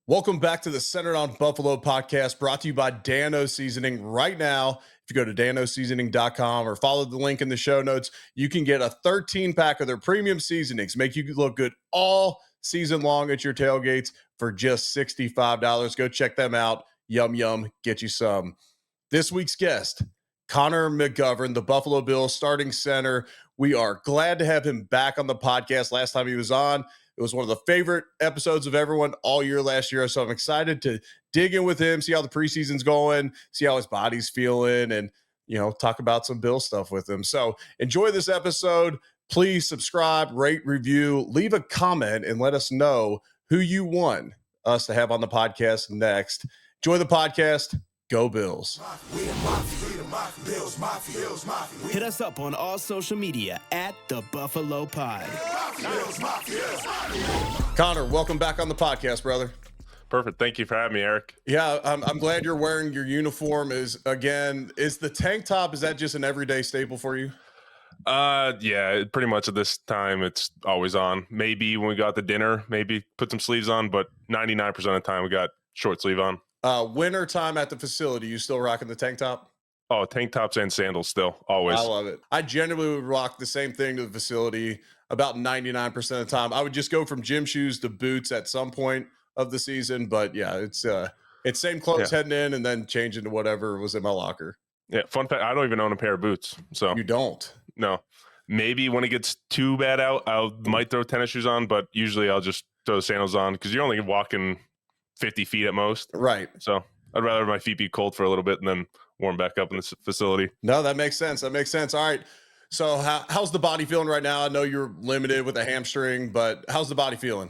Welcome back to the Centered on Buffalo podcast, brought to you by Dano Seasoning. Right now, if you go to danoseasoning.com or follow the link in the show notes, you can get a 13-pack of their premium seasonings. Make you look good all season long at your tailgates for just $65. Go check them out. Yum, yum, get you some. This week's guest, Connor McGovern, the Buffalo Bills starting center. We are glad to have him back on the podcast. Last time he was on, it was one of the favorite episodes of everyone all year last year. So I'm excited to dig in with him, see how the preseason's going, see how his body's feeling, and, talk about some Bill stuff with him. So enjoy this episode. Please subscribe, rate, review, leave a comment, and let us know who you want us to have on the podcast next. Enjoy the podcast. Go Bills. Hit us up on all social media at The Buffalo Pod. Connor, welcome back on the podcast, brother. Perfect. Thank you for having me, Eric. Yeah, I'm glad you're wearing your uniform. Is the tank top, is that just an everyday staple for you? Yeah, pretty much at this time it's always on. Maybe when we got the dinner, maybe put some sleeves on, but 99% of the time we got short sleeve on. Winter time at the facility, you still rocking the tank top? Oh, tank tops and sandals still, always. I love it. I generally would rock the same thing to the facility about 99% of the time. I would just go from gym shoes to boots at some point of the season, but yeah, it's same clothes heading in and then changing to whatever was in my locker. Yeah, fun fact, I don't even own a pair of boots. So you don't? No. Maybe when it gets too bad out, I might throw tennis shoes on, but usually I'll just throw sandals on because you're only walking 50 feet at most. Right. So I'd rather my feet be cold for a little bit and then warm back up in the facility. No, that makes sense. All right. So how's the body feeling right now? I know you're limited with a hamstring, but how's the body feeling?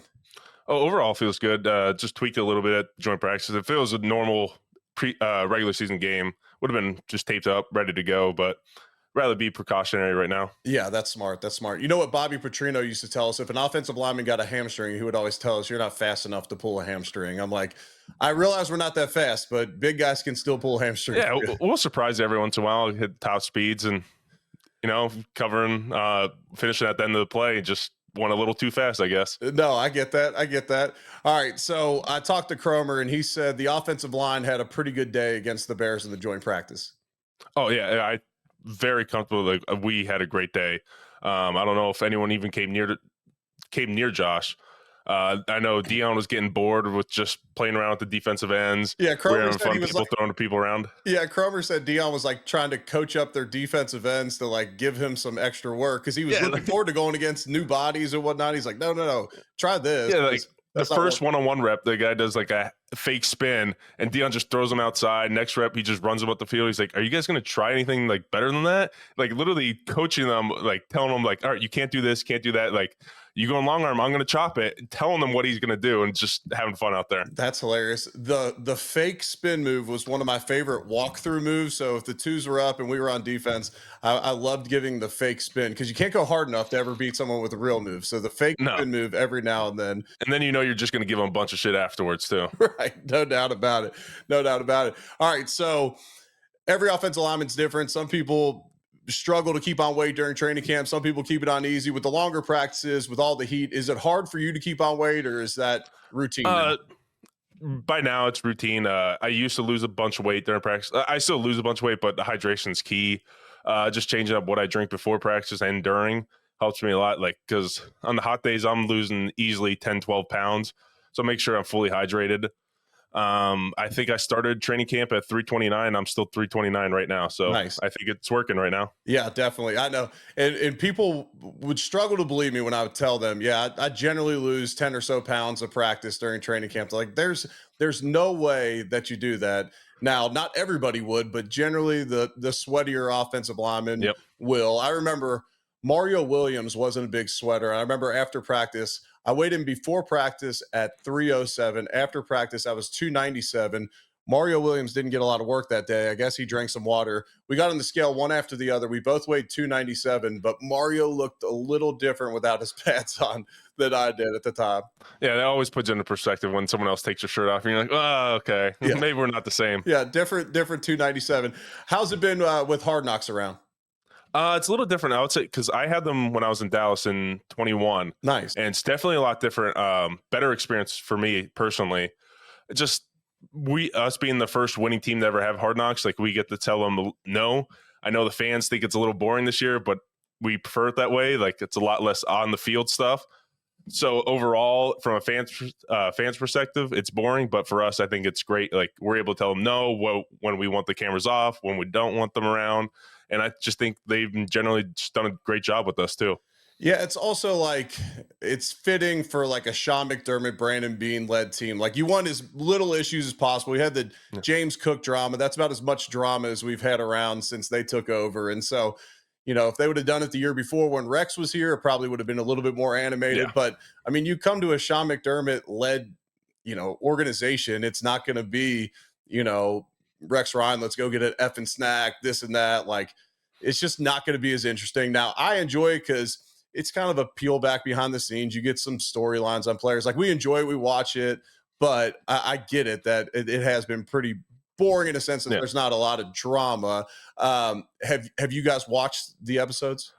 Oh, overall feels good. Just tweaked it a little bit at joint practice. If it was a normal regular season game, would have been just taped up, ready to go, but rather be precautionary right now. Yeah, that's smart. You know what Bobby Petrino used to tell us? If an offensive lineman got a hamstring, he would always tell us, you're not fast enough to pull a hamstring. I'm like, I realize we're not that fast, but big guys can still pull hamstrings. Yeah, we'll surprise you every once in a while, hit top speeds and, covering, finishing at the end of the play, just went a little too fast, I guess. No, I get that. All right, so I talked to Cromer, and he said the offensive line had a pretty good day against the Bears in the joint practice. Oh, yeah, very comfortable. Like, we had a great day. I don't know if anyone even came near Josh. I know Dion was getting bored with just playing around with the defensive ends. Yeah, Cromer said he was throwing people around. Yeah, Cromer said Dion was like trying to coach up their defensive ends to like give him some extra work because he was looking forward to going against new bodies and whatnot. He's like, no, try this. Yeah, like the first one-on-one rep, the guy does like a fake spin, and Dion just throws him outside. Next rep, he just runs him up the field. He's like, "Are you guys going to try anything like better than that?" Like literally coaching them, like telling them, like, "All right, you can't do this, can't do that." Like, you going long arm, I'm going to chop it. Telling them what he's going to do, and just having fun out there. That's hilarious. The fake spin move was one of my favorite walkthrough moves. So if the twos were up and we were on defense, I loved giving the fake spin because you can't go hard enough to ever beat someone with a real move. So the fake spin move every now and then. And then you're just going to give them a bunch of shit afterwards too. Right. No doubt about it. All right. So every offensive lineman's different. Some people struggle to keep on weight during training camp. Some people keep it on easy. With the longer practices, with all the heat, is it hard for you to keep on weight, or is that routine now? By now it's routine. I used to lose a bunch of weight during practice. I still lose a bunch of weight, but the hydration is key. Just changing up what I drink before practice and during helps me a lot. Like, because on the hot days, I'm losing easily 10, 12 pounds. So make sure I'm fully hydrated. I think I started training camp at 329. I'm still 329 right now. So nice. I think it's working right now. Yeah, definitely. I know. And people would struggle to believe me when I would tell them, I generally lose 10 or so pounds of practice during training camp. Like there's no way that you do that. Now, not everybody would, but generally the sweatier offensive lineman will. I remember Mario Williams wasn't a big sweater. I remember after practice, I weighed him before practice at 307. After practice, I was 297. Mario Williams didn't get a lot of work that day. I guess he drank some water. We got on the scale one after the other. We both weighed 297, but Mario looked a little different without his pads on than I did at the time. Yeah, that always puts into perspective when someone else takes your shirt off and you're like, oh, okay, maybe we're not the same. Yeah, different 297. How's it been with Hard Knocks around? It's a little different, I would say, because I had them when I was in Dallas in 21. Nice. And it's definitely a lot different. Better experience for me personally. just us being the first winning team to ever have Hard Knocks, like we get to tell them no. I know the fans think it's a little boring this year, but we prefer it that way. Like it's a lot less on the field stuff. So overall, from a fans perspective, it's boring. But for us, I think it's great. Like we're able to tell them no when we want the cameras off, when we don't want them around. And I just think they've generally just done a great job with us too. Yeah, it's also like it's fitting for like a Sean McDermott, Brandon Bean led team. Like you want as little issues as possible. We had the James Cook drama. That's about as much drama as we've had around since they took over. And so, if they would have done it the year before when Rex was here, it probably would have been a little bit more animated. Yeah. But I mean, you come to a Sean McDermott led, organization, it's not going to be, Rex Ryan, let's go get an effing snack, this and that. Like, it's just not going to be as interesting. Now, I enjoy it because it's kind of a peel back behind the scenes. You get some storylines on players. Like we enjoy it, we watch it, but I get it that it has been pretty boring in a sense that there's not a lot of drama. Have you guys watched the episodes?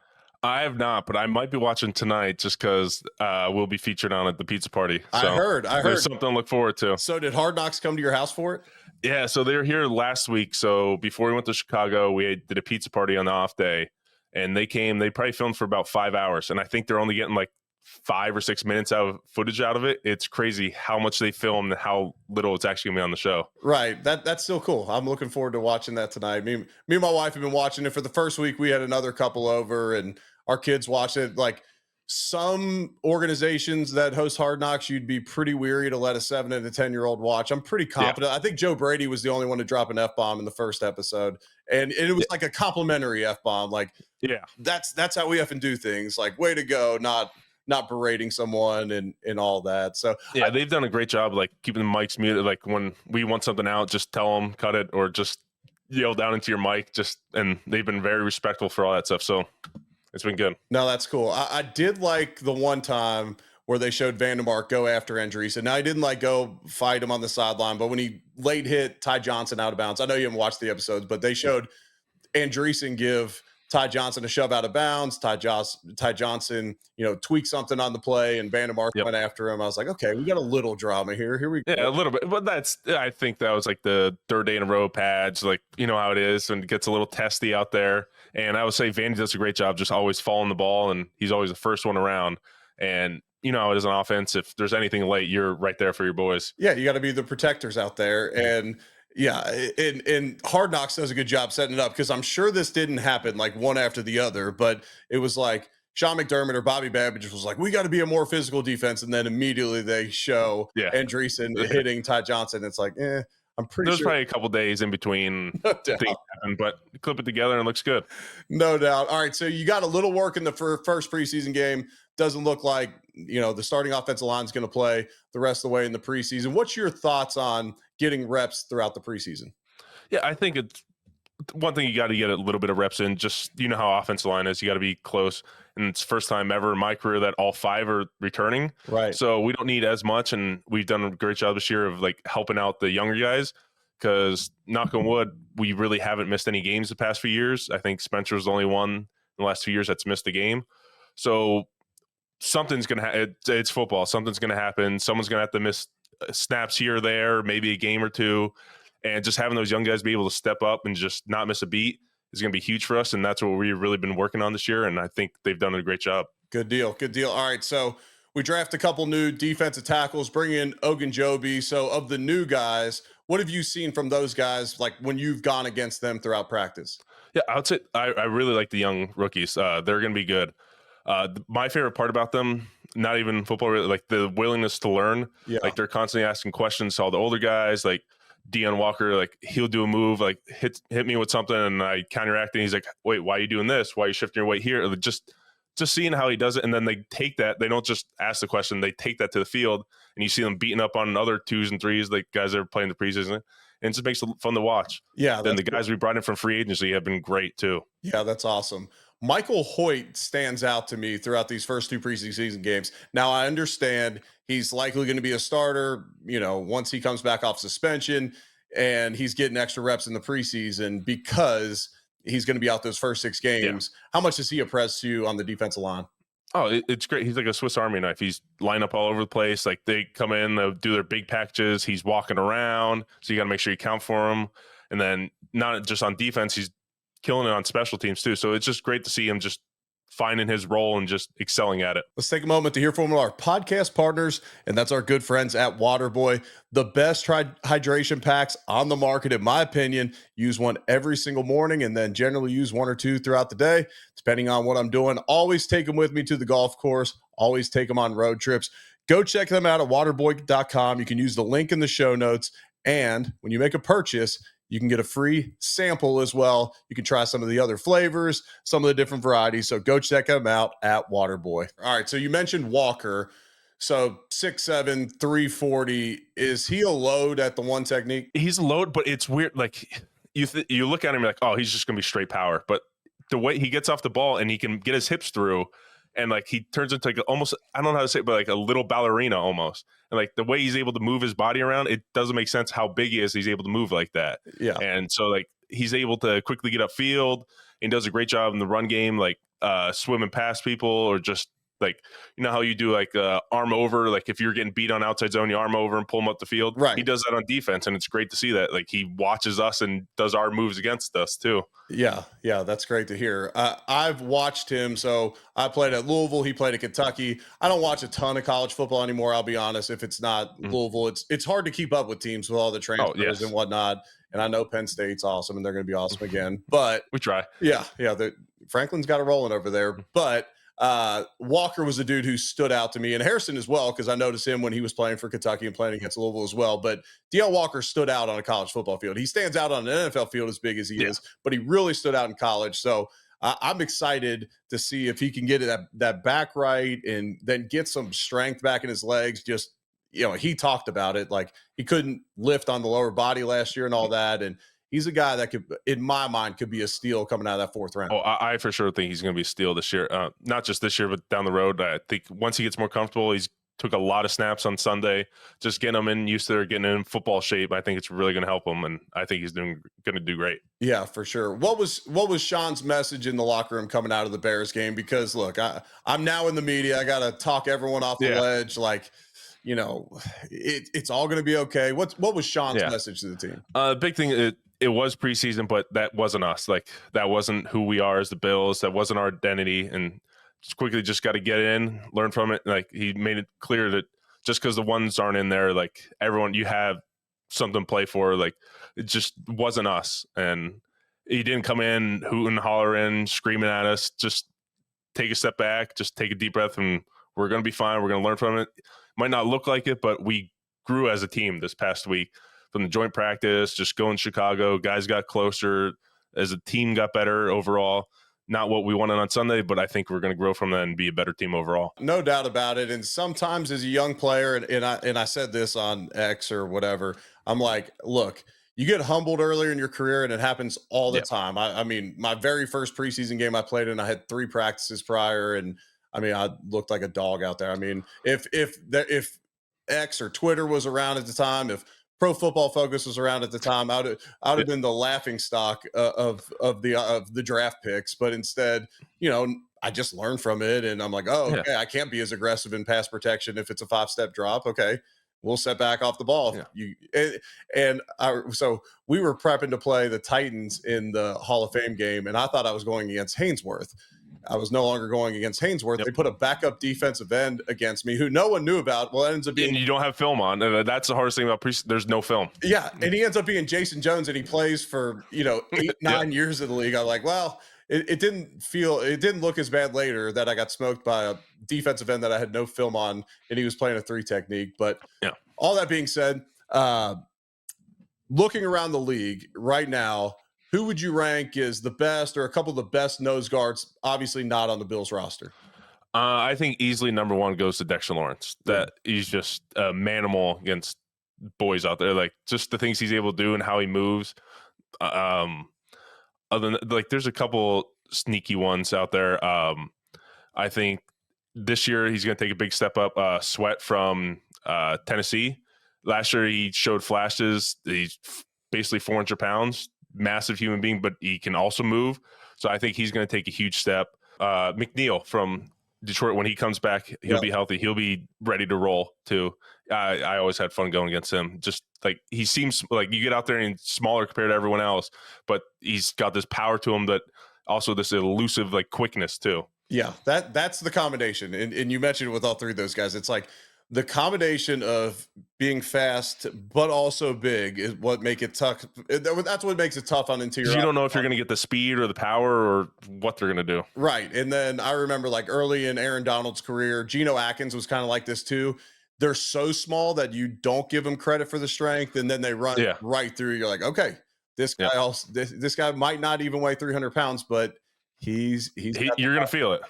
I have not, but I might be watching tonight just because we'll be featured on at the pizza party. So I heard. There's something to look forward to. So did Hard Knocks come to your house for it? Yeah, so they were here last week. So before we went to Chicago, we did a pizza party on the off day. And they probably filmed for about 5 hours. And I think they're only getting like 5 or 6 minutes of footage out of it. It's crazy how much they filmed and how little it's actually going to be on the show. Right. That's still cool. I'm looking forward to watching that tonight. Me and my wife have been watching it for the first week. We had another couple over and our kids watched it. Like some organizations that host Hard Knocks, you'd be pretty weary to let a 7 and a 10-year-old watch. I'm pretty confident. Yeah. I think Joe Brady was the only one to drop an F-bomb in the first episode. And it was like a complimentary F-bomb. Like, yeah, that's how we effing do things. Like, way to go, not berating someone and all that. So yeah, they've done a great job, like keeping the mics muted. Like when we want something out, just tell them cut it or just yell down into your mic. And they've been very respectful for all that stuff. So it's been good. No, that's cool. I did like the one time where they showed Vandermark go after Andreessen. Now, he didn't go fight him on the sideline, but when he late hit Ty Johnson out of bounds, I know you haven't watched the episodes, but they showed Andreessen give Ty Johnson a shove out of bounds. Ty Johnson, tweaked something on the play, and Vandermark went after him. I was like, okay, we got a little drama here. Here we go. Yeah, a little bit. But I think that was like the third day in a row pads, like, you know how it is, and it gets a little testy out there. And I would say Vandy does a great job just always following the ball, and he's always the first one around. And you know how it is on offense. If there's anything late, you're right there for your boys. Yeah, you got to be the protectors out there. And yeah, and Hard Knocks does a good job setting it up because I'm sure this didn't happen like one after the other, but it was like Sean McDermott or Bobby Babbage was like, we got to be a more physical defense. And then immediately they show Andreessen hitting Ty Johnson. It's like, I'm pretty There's sure. probably a couple days in between things happen, but clip it together and it looks good. No doubt. All right, so you got a little work in the first preseason game. Doesn't look like, the starting offensive line is going to play the rest of the way in the preseason. What's your thoughts on getting reps throughout the preseason? Yeah, I think it's one thing you got to get a little bit of reps in. Just, how offensive line is. You got to be close. And it's first time ever in my career that all 5 are returning. Right. So we don't need as much. And we've done a great job this year of like helping out the younger guys because knock on wood, we really haven't missed any games the past few years. I think Spencer's the only one in the last 2 years that's missed a game. So something's going to it's football. Something's going to happen. Someone's going to have to miss snaps here or there, maybe a game or two. And just having those young guys be able to step up and just not miss a beat is going to be huge for us. And that's what we've really been working on this year. And I think they've done a great job. Good deal. Good deal. All right. So we draft a couple new defensive tackles, bring in Ogunjobi. So of the new guys, what have you seen from those guys, like when you've gone against them throughout practice? Yeah, I would say I really like the young rookies. They're going to be good. My favorite part about them, not even football, really, like the willingness to learn. Yeah. Like they're constantly asking questions to all the older guys. Like Deion Walker, like he'll do a move, like hit me with something, and I counteract, and he's like, "Wait, why are you doing this? Why are you shifting your weight here?" Like, just seeing how he does it, and then they take that. They don't just ask the question; they take that to the field, and you see them beating up on other 2s and 3s, like guys that are playing the preseason, and it just makes it fun to watch. Yeah. Then the guys we brought in from free agency have been great too. Yeah, that's awesome. Michael Hoyt stands out to me throughout these first 2 preseason games. Now, I understand he's likely going to be a starter, once he comes back off suspension, and he's getting extra reps in the preseason because he's going to be out those first 6 games. Yeah. How much does he impress you on the defensive line? Oh, it's great. He's like a Swiss Army knife. He's lined up all over the place. Like they come in, they'll do their big packages. He's walking around, so you got to make sure you count for him. And then not just on defense, he's killing it on special teams too. So it's just great to see him just finding his role and just excelling at it. Let's take a moment to hear from one of our podcast partners, and that's our good friends at Waterboy. The best hydration packs on the market, in my opinion. Use one every single morning and then generally use one or two throughout the day, depending on what I'm doing. Always take them with me to the golf course. Always take them on road trips. Go check them out at waterboy.com. You can use the link in the show notes. And when you make a purchase, you can get a free sample as well. You can try some of the other flavors, some of the different varieties. So go check them out at Waterboy. All right. So you mentioned Walker. So 6'7", 340. Is he a load at the one technique? He's a load, but it's weird. Like you look at him, you're like, oh, he's just gonna be straight power. But the way he gets off the ball and he can get his hips through, and like he turns into like almost, I don't know how to say it, but like a little ballerina almost. And like the way he's able to move his body around, it doesn't make sense how big he is. He's able to move like that. Yeah. And so like he's able to quickly get upfield and does a great job in the run game, like swimming past people, or just like, you know how you do like arm over, like if you're getting beat on outside zone, you arm over and pull him up the field. Right. He does that on defense, and it's great to see that. Like he watches us and does our moves against us too. Yeah, that's great to hear. I've watched him. So I played at Louisville. He played at Kentucky. I don't watch a ton of college football anymore. I'll be honest. If it's not Louisville, it's hard to keep up with teams with all the transfers and whatnot. And I know Penn State's awesome, and they're going to be awesome again. But we try. Yeah. Franklin's got it rolling over there. But Walker was a dude who stood out to me, and Harrison as well, because I noticed him when he was playing for Kentucky and playing against Louisville as well. But DL Walker stood out on a college football field. He stands out on an NFL field as big as he is, but he really stood out in college. So I'm excited to see if he can get that back right and then get some strength back in his legs. Just, he talked about it. Like he couldn't lift on the lower body last year and all that. And he's a guy that could, in my mind, could be a steal coming out of that fourth round. Oh, I for sure think he's going to be a steal this year. Not just this year, but down the road. I think once he gets more comfortable, he's took a lot of snaps on Sunday, just getting him in used to getting in football shape. I think it's really going to help him, and I think he's going to do great. Yeah, for sure. What was Sean's message in the locker room coming out of the Bears game? Because look, I'm now in the media. I got to talk everyone off the ledge. Like, it's all going to be okay. What was Sean's message to the team? Big thing. It was preseason, but that wasn't us. Like that wasn't who we are as the Bills. That wasn't our identity. And just got to get in, learn from it. Like he made it clear that just because the ones aren't in there, like everyone, you have something to play for. Like it just wasn't us. And he didn't come in hooting, hollering, screaming at us. Just take a step back, just take a deep breath, and we're going to be fine. We're going to learn from it. Might not look like it, but we grew as a team this past week. From the joint practice, just going to Chicago, guys got closer as a team, got better overall. Not what we wanted on Sunday, but I think we're going to grow from that and be a better team overall. No doubt about it. And sometimes as a young player, and I said this on X or whatever, I'm like, look, you get humbled earlier in your career, and it happens all the time. I mean, my very first preseason game I played in, I had 3 practices prior, and I mean, I looked like a dog out there. I mean, if X or Twitter was around at the time, if Pro Football Focus was around at the time, I would have been the laughing stock of the draft picks. But instead, I just learned from it, and I'm like, okay, I can't be as aggressive in pass protection if it's a 5-step drop. Okay, we'll set back off the ball. So we were prepping to play the Titans in the Hall of Fame game, and I thought I was going against Haynesworth. I was no longer going against Haynesworth. They put a backup defensive end against me who no one knew about. Well, it ends up being... And you don't have film on. That's the hardest thing about there's no film. Yeah, and he ends up being Jason Jones, and he plays for, 8-9 years in the league. I'm like, well, it didn't look as bad later that I got smoked by a defensive end that I had no film on, and he was playing a 3 technique. But all that being said, looking around the league right now, who would you rank as the best or a couple of the best nose guards, obviously not on the Bills roster? I think easily number 1 goes to Dexter Lawrence. That he's just a manimal against boys out there. Like just the things he's able to do and how he moves. Other than like, there's a couple sneaky ones out there. I think this year he's going to take a big step up. Sweat from Tennessee. Last year he showed flashes. He's basically 400 pounds. Massive human being, but he can also move. So I think he's going to take a huge step. McNeil from Detroit, when he comes back, he'll be healthy. He'll be ready to roll too. I always had fun going against him. Just like he seems like you get out there and he's smaller compared to everyone else, but he's got this power to him that also this elusive like quickness too. Yeah, that's the combination. And you mentioned with all three of those guys, it's like the combination of being fast but also big is what make it tough. That's what makes it tough on interior. You don't know if you're going to get the speed or the power or what they're going to do. Right. And then I remember like early in Aaron Donald's career, Geno Atkins was kind of like this too. They're so small that you don't give them credit for the strength, and then they run right through. You're like, okay, this guy also this guy might not even weigh 300 pounds, but you're gonna feel it.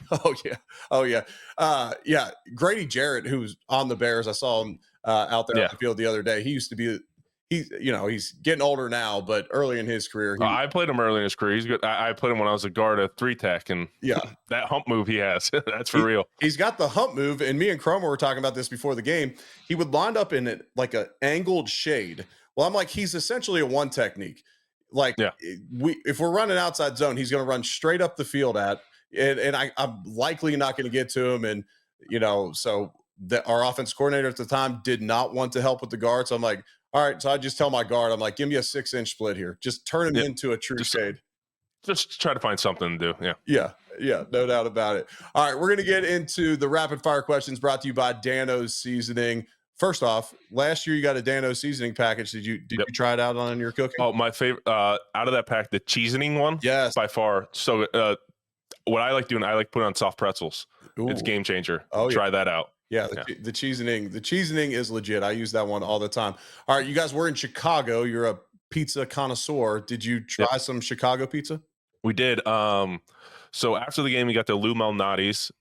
Oh yeah. Grady Jarrett, who's on the Bears, I saw him out there on the field the other day. He used to be he's getting older now, but early in his career, I played him early in his career. He's good. I played him when I was a guard, a 3-tech, and that hump move he has, that's for real. He's got the hump move, and me and Cromer were talking about this before the game. He would line up in it like an angled shade. Well, I'm like, he's essentially a one technique. Like if we're running outside zone, he's going to run straight up the field and I'm likely not going to get to him. And, so our offense coordinator at the time did not want to help with the guard. So I'm like, all right. So I just tell my guard, I'm like, give me a 6-inch split here. Just turn him into a true shade. Just try to find something to do. Yeah. No doubt about it. All right. We're going to get into the rapid fire questions brought to you by Dano's Seasoning. First off, last year you got a Dano's seasoning package. Did you try it out on your cooking? Oh, my favorite out of that pack, the seasoning one. Yes, by far. So what I like doing, I like putting on soft pretzels. Ooh. It's a game changer. Try that out. Yeah, the seasoning is legit. I use that one all the time. All right, you guys were in Chicago. You're a pizza connoisseur. Did you try some Chicago pizza? We did. So after the game, we got the Lou Malnati's.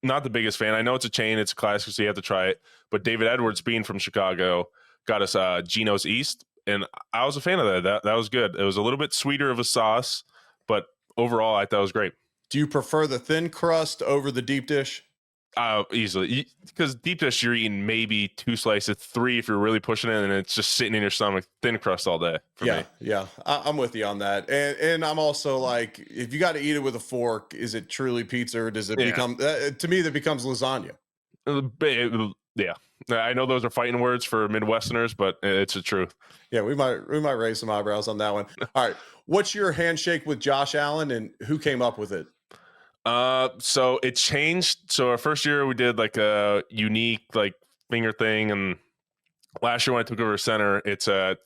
Not the biggest fan. I know it's a chain. It's a classic, so you have to try it. But David Edwards, being from Chicago, got us Geno's East, and I was a fan of that. That was good. It was a little bit sweeter of a sauce, but overall, I thought it was great. Do you prefer the thin crust over the deep dish? Easily, because deep dish you're eating maybe 2 slices, 3 if you're really pushing it, and it's just sitting in your stomach. Thin crust all day. Me. I'm with you on that, and I'm also like, if you got to eat it with a fork, is it truly pizza, or does it become? To me, that becomes lasagna. Yeah, I know those are fighting words for Midwesterners, but it's the truth. Yeah, we might raise some eyebrows on that one. All right, what's your handshake with Josh Allen, and who came up with it? So it changed. So our first year we did like a unique like finger thing, and last year when I took over center, it's so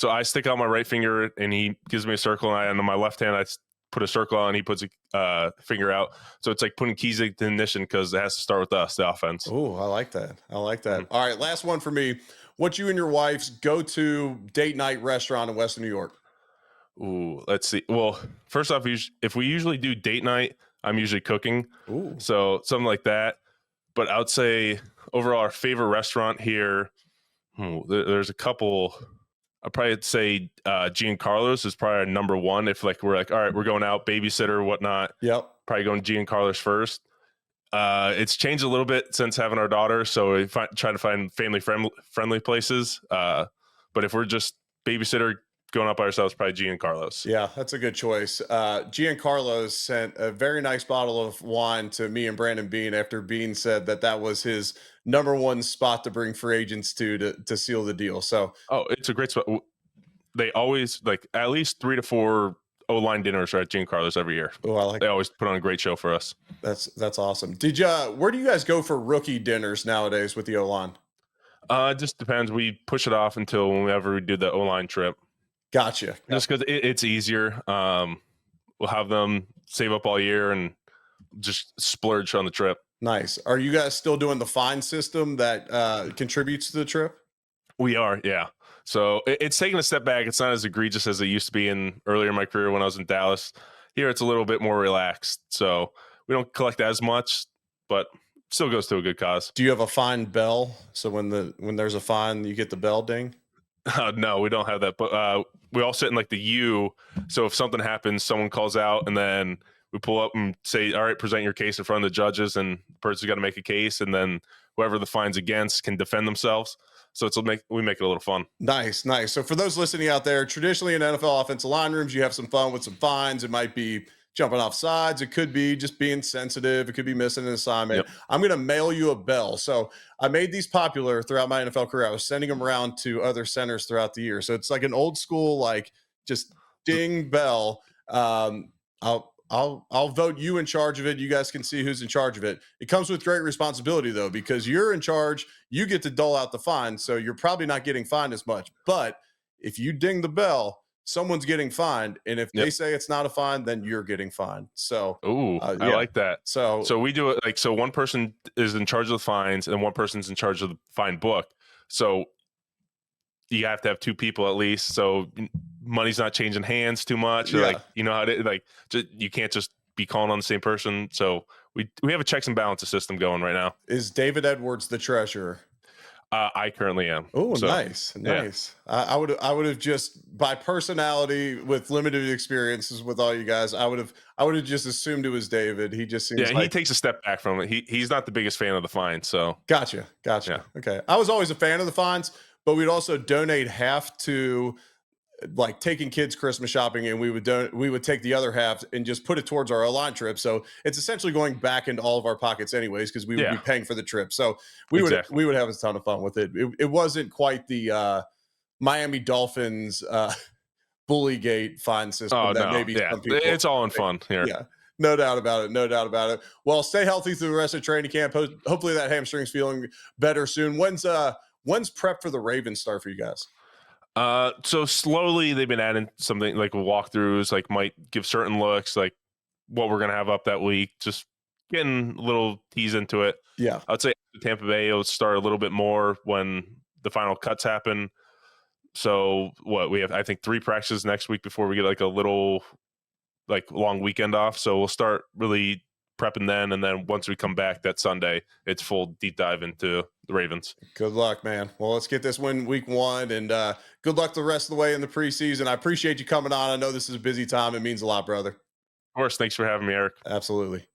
I stick out my right finger and he gives me a circle, and on my left hand I put a circle on and he puts a finger out. So it's like putting keys to ignition because it has to start with us, the offense. Oh, I like that. Mm-hmm. All right, last one for me. What's you and your wife's go-to date night restaurant in Western New York? Ooh, let's see. Well, first off, if we usually do date night, I'm usually cooking. Ooh. So something like that. But I would say overall our favorite restaurant here, there's a couple. I'd probably say Giancarlo's is probably our number one. If like we're like, all right, we're going out, babysitter, whatnot. Yep. Probably going Giancarlo's first. It's changed a little bit since having our daughter, so we try to find family friendly places. But if we're just babysitter, going up by ourselves, probably Giancarlo's. Yeah, that's a good choice. Giancarlo's sent a very nice bottle of wine to me and Brandon Bean after Bean said that was his number one spot to bring free agents to seal the deal. So, it's a great spot. They always like at least 3 to 4 O-line dinners are at Giancarlo's every year. Oh, I like. They always put on a great show for us. That's awesome. Where do you guys go for rookie dinners nowadays with the O-line? It just depends. We push it off until whenever we do the O-line trip. Gotcha. Just because it's easier. We'll have them save up all year and just splurge on the trip. Nice. Are you guys still doing the fine system that contributes to the trip? We are, yeah. So it's taken a step back. It's not as egregious as it used to be earlier in my career when I was in Dallas. Here, it's a little bit more relaxed. So we don't collect as much, but still goes to a good cause. Do you have a fine bell? So when there's a fine, you get the bell ding? No, we don't have that. But we all sit in like the U. So if something happens, someone calls out, and then we pull up and say, all right, present your case in front of the judges, and the person's got to make a case, and then whoever the fine's against can defend themselves. So we make it a little fun. Nice. So for those listening out there, traditionally in NFL offensive line rooms, you have some fun with some fines. It might be jumping off sides. It could be just being sensitive. It could be missing an assignment. Yep. I'm going to mail you a bell. So I made these popular throughout my NFL career. I was sending them around to other centers throughout the year. So it's like an old school, like just ding bell. I'll vote you in charge of it. You guys can see who's in charge of it. It comes with great responsibility though, because you're in charge. You get to dole out the fine, so you're probably not getting fined as much. But if you ding the bell, someone's getting fined, and if they Yep. say it's not a fine, then you're getting fined. So, Ooh, I yeah. like that. So So we do it like, so one person is in charge of the fines and one person's in charge of the fine book. So you have to have two people at least. So money's not changing hands too much. Or Yeah. like, you know how to, like, you can't just be calling on the same person. So we have a checks and balances system going right now. is David Edwards the treasurer? I currently am. Oh, So, nice, yeah. nice. I would have just by personality with limited experiences with all you guys. I would have just assumed it was David. He just seems Yeah, he like takes a step back from it. He's not the biggest fan of the fine. So gotcha. yeah. Okay, I was always a fan of the fines, but we'd also donate half to like taking kids Christmas shopping, and we would take the other half and just put it towards our line trip. So it's essentially going back into all of our pockets anyways, because we would be Yeah. paying for the trip. So we Exactly. would have a ton of fun with it. It wasn't quite the Miami Dolphins bully gate fine system Oh that no. maybe Yeah. some people It's all in think. fun here. Yeah. No doubt about it. No doubt about it. Well, stay healthy through the rest of training camp. Hopefully that hamstring's feeling better soon. When's prep for the Ravens start for you guys? So slowly they've been adding something like walkthroughs, like might give certain looks, like what we're gonna have up that week. Just getting a little tease into it. Yeah. I'd say Tampa Bay will start a little bit more when the final cuts happen. So what we have, I think 3 practices next week before we get like a little like long weekend off. So we'll start really prepping then, and then once we come back that Sunday, it's full deep dive into the Ravens. Good luck, man. Well, let's get this win week 1, and good luck the rest of the way in the preseason. I appreciate you coming on. I know this is a busy time. It means a lot, brother. Of course, thanks for having me, Eric. Absolutely.